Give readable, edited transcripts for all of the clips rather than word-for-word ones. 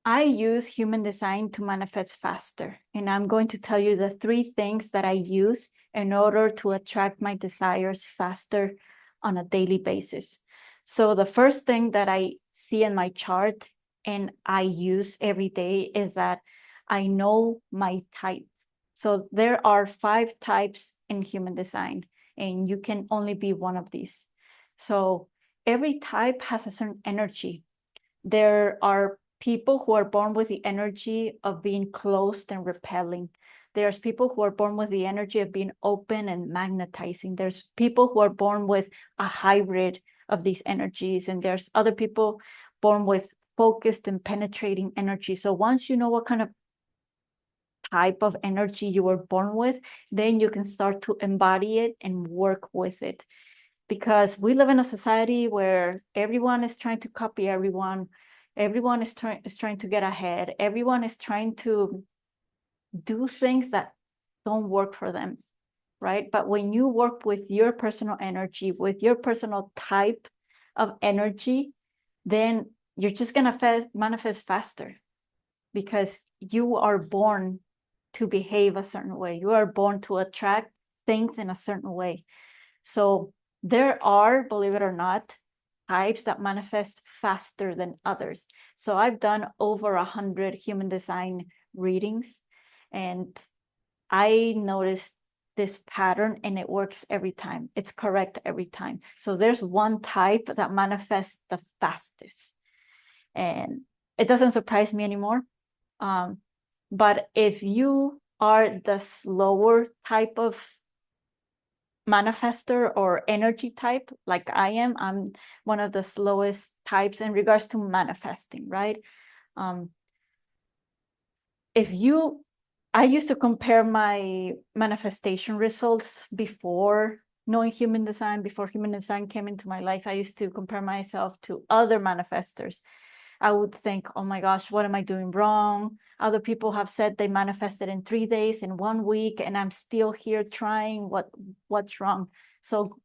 I use human design to manifest faster. And I'm going to tell you the 3 things that I use in order to attract my desires faster on a daily basis. So the first thing that I see in my chart and I use every day is that I know my type. So there are 5 types in human design, and you can only be one of these. So every type has a certain energy. There are people who are born with the energy of being closed and repelling. There's people who are born with the energy of being open and magnetizing. There's people who are born with a hybrid of these energies, and there's other people born with focused and penetrating energy. So once you know what kind of type of energy you were born with, then you can start to embody it and work with it. Because we live in a society where everyone is trying to copy everyone. Everyone is trying to get ahead. Everyone is trying to do things that don't work for them, right? But when you work with your personal energy, with your personal type of energy, then you're just gonna manifest faster, because you are born to behave a certain way. You are born to attract things in a certain way. So there are, believe it or not, types that manifest faster than others. So I've done over 100 human design readings, and I noticed this pattern, and it works every time. It's correct every time. So there's one type that manifests the fastest, and it doesn't surprise me anymore. But if you are the slower type of manifester or energy type, like I am, I'm one of the slowest types in regards to manifesting, right? If you I used to compare my manifestation results before knowing human design. Before human design came into my life, I used to compare myself to other manifestors. I would think, oh my gosh, what am I doing wrong? Other people have said they manifested in 3 days, in 1 week, and I'm still here trying. What's wrong? So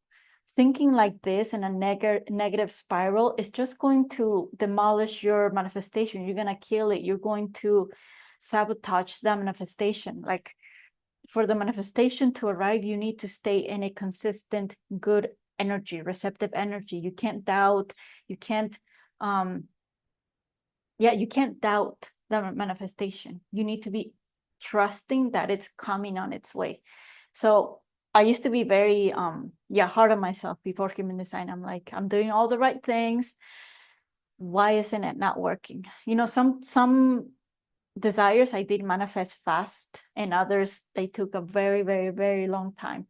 thinking like this in a negative spiral is just going to demolish your manifestation. You're going to kill it. You're going to sabotage the manifestation. Like, for the manifestation to arrive, you need to stay in a consistent, good energy, receptive energy. You can't doubt. You can't you can't doubt the manifestation. You need to be trusting that it's coming on its way. So I used to be very hard on myself before human design. I'm like, I'm doing all the right things. Why isn't it not working? Some desires I did manifest fast, and others they took a very, very, very long time.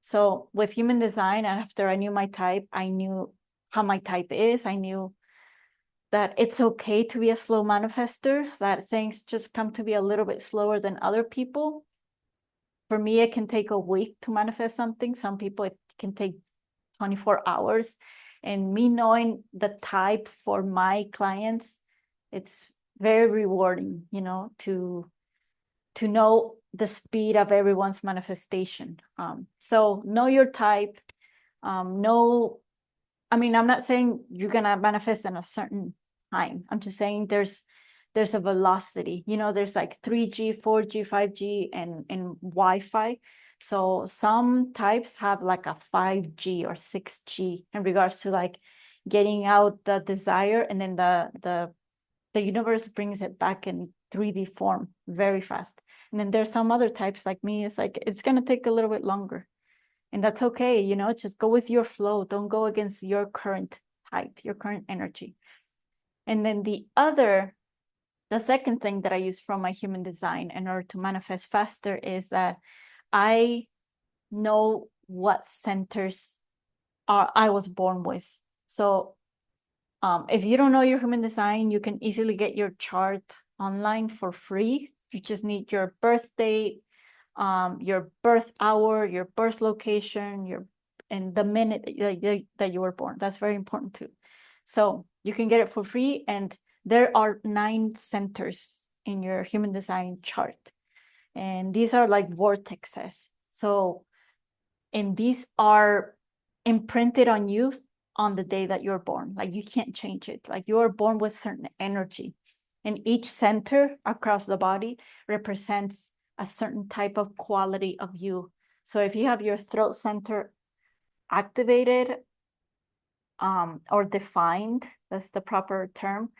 So with human design, after I knew my type, I knew how my type is. I knew that it's okay to be a slow manifester, that things just come to be a little bit slower than other people. For me, it can take a week to manifest something. Some people, it can take 24 hours. And me knowing the type for my clients, it's very rewarding, to know the speed of everyone's manifestation. So know your type. Know, I mean, I'm not saying you're gonna manifest in a certain time. I'm just saying there's a velocity. There's like 3G, 4G, 5G, and Wi-Fi. So some types have like a 5G or 6G in regards to like getting out the desire, and then the universe brings it back in 3D form very fast. And then there's some other types like me, it's like it's gonna take a little bit longer. And that's okay, just go with your flow. Don't go against your current type, your current energy. And then the second thing that I use from my human design in order to manifest faster is that I know what centers I was born with. So if you don't know your human design, you can easily get your chart online for free. You just need your birth date, your birth hour, your birth location, and the minute that you were born. That's very important too. So you can get it for free, and there are 9 centers in your human design chart, and these are like vortexes. So, and these are imprinted on you on the day that you're born. Like, you can't change it. Like, you are born with certain energy. And each center across the body represents a certain type of quality of you. So if you have your throat center activated or defined, that's the proper term,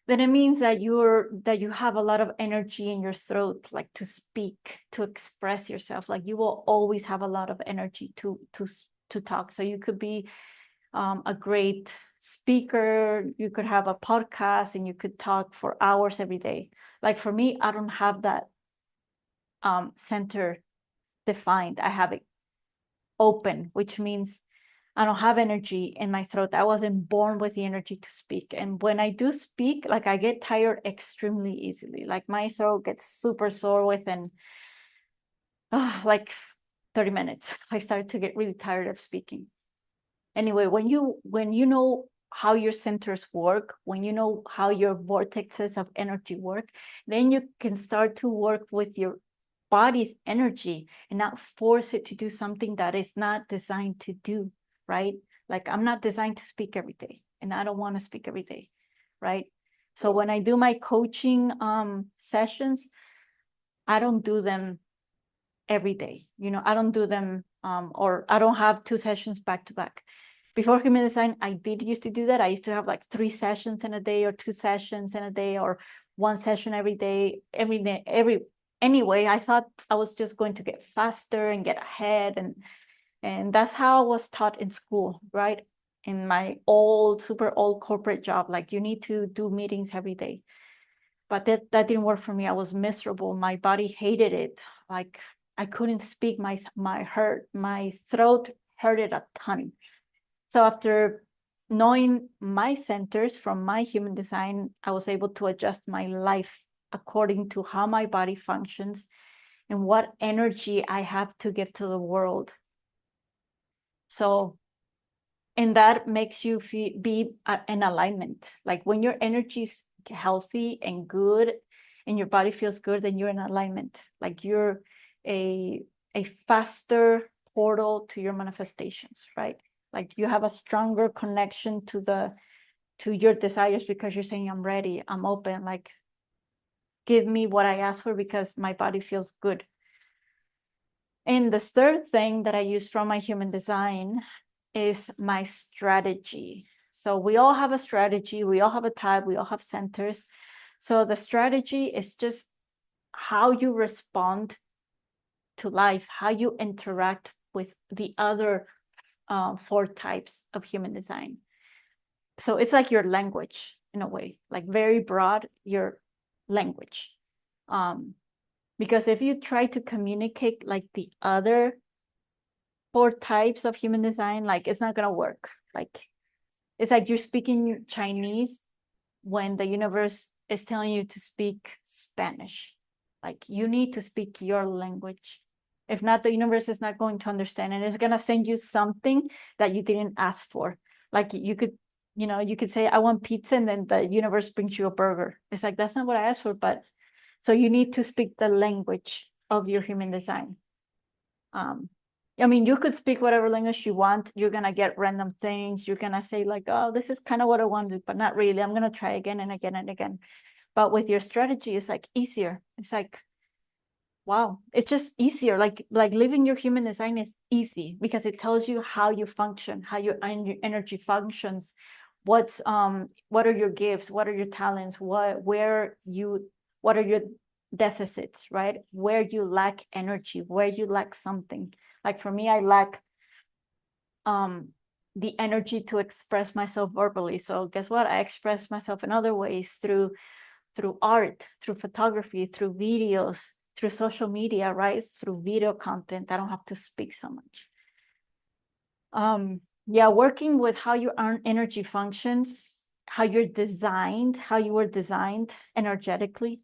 then it means that you have a lot of energy in your throat, like to speak, to express yourself. Like you will always have a lot of energy to talk. So you could be a great speaker, you could have a podcast, and you could talk for hours every day. Like for me, I don't have that center defined. I have it open, which means I don't have energy in my throat. I wasn't born with the energy to speak. And when I do speak, like I get tired extremely easily. Like my throat gets super sore within like 30 minutes. I start to get really tired of speaking. Anyway, when you know how your centers work, when you know how your vortexes of energy work, then you can start to work with your body's energy and not force it to do something that it's not designed to do, right? Like I'm not designed to speak every day, and I don't want to speak every day, right? So when I do my coaching sessions, I don't do them every day. I don't do them or I don't have 2 sessions back to back. Before human design, I did used to do that. I used to have like 3 sessions in a day or 2 sessions in a day or 1 session every day, anyway. I thought I was just going to get faster and get ahead, and that's how I was taught in school, right? In my super old corporate job, like you need to do meetings every day. But that didn't work for me. I was miserable. My body hated it. Like I couldn't speak. My throat hurted a ton. So after knowing my centers from my human design, I was able to adjust my life according to how my body functions and what energy I have to give to the world. So, and that makes you be in alignment. Like when your energy is healthy and good and your body feels good, then you're in alignment. Like you're a faster portal to your manifestations, right? Like you have a stronger connection to your desires because you're saying, I'm ready, I'm open, like give me what I asked for because my body feels good. And the third thing that I use from my human design is my strategy. So we all have a strategy, we all have a type, we all have centers. So the strategy is just how you respond to life, how you interact with the other 4 types of human design. So it's like your language in a way, like very broad, your language. Because if you try to communicate like the other 4 types of human design, like it's not gonna work. Like it's like you're speaking Chinese when the universe is telling you to speak Spanish. Like you need to speak your language. If not, the universe is not going to understand, and it's gonna send you something that you didn't ask for. Like you could say, I want pizza, and then the universe brings you a burger. It's like, that's not what I asked for, but so you need to speak the language of your human design. I mean, you could speak whatever language you want. You're gonna get random things. You're gonna say like, oh, this is kind of what I wanted, but not really. I'm gonna try again and again and again. But with your strategy, it's like easier. It's like, wow, it's just easier. Like living your human design is easy because it tells you how you function, how your energy functions. What are your gifts? What are your talents? What are your deficits, right? Where you lack energy, where you lack something. Like for me, I lack the energy to express myself verbally. So guess what? I express myself in other ways through art, through photography, through videos, through social media, right? Through video content. I don't have to speak so much. Yeah, working with how your energy functions, how you were designed energetically.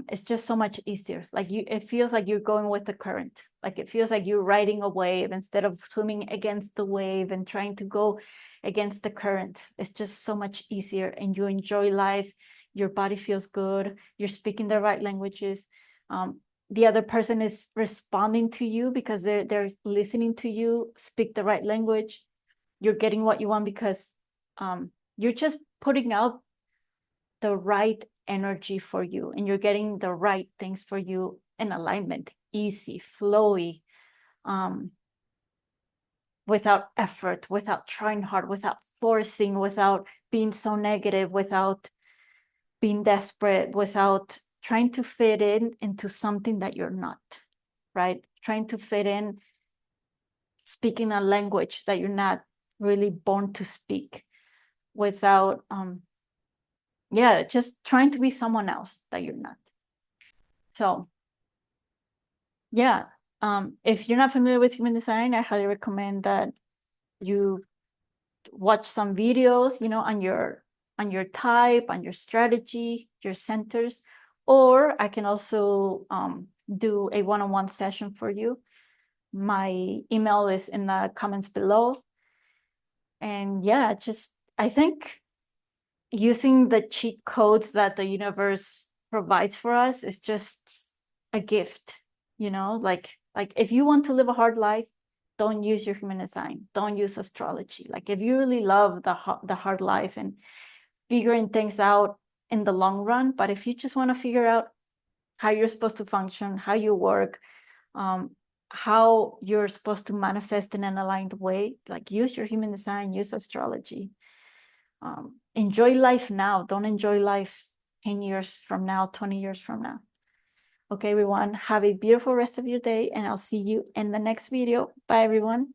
It's just so much easier. Like it feels like you're going with the current. Like it feels like you're riding a wave instead of swimming against the wave and trying to go against the current. It's just so much easier, and you enjoy life. Your body feels good. You're speaking the right languages. The other person is responding to you because they're listening to you speak the right language. You're getting what you want because you're just putting out the right energy for you, and you're getting the right things for you in alignment, easy, flowy, without effort, without trying hard, without forcing, without being so negative, without being desperate, without trying to fit in into something that you're not, right? Trying to fit in, speaking a language that you're not really born to speak, without just trying to be someone else that you're not. So yeah, if you're not familiar with human design, I highly recommend that you watch some videos, on your type, on your strategy, your centers, or I can also do a one-on-one session for you. My email is in the comments below. And yeah, I think using the cheat codes that the universe provides for us is just a gift, like if you want to live a hard life, don't use your human design, don't use astrology. Like if you really love the hard life and figuring things out in the long run, but if you just want to figure out how you're supposed to function, how you work, how you're supposed to manifest in an aligned way, like use your human design, use astrology. Enjoy life now. Don't enjoy life 10 years from now, 20 years from now. Okay, everyone, have a beautiful rest of your day, and I'll see you in the next video. Bye, everyone.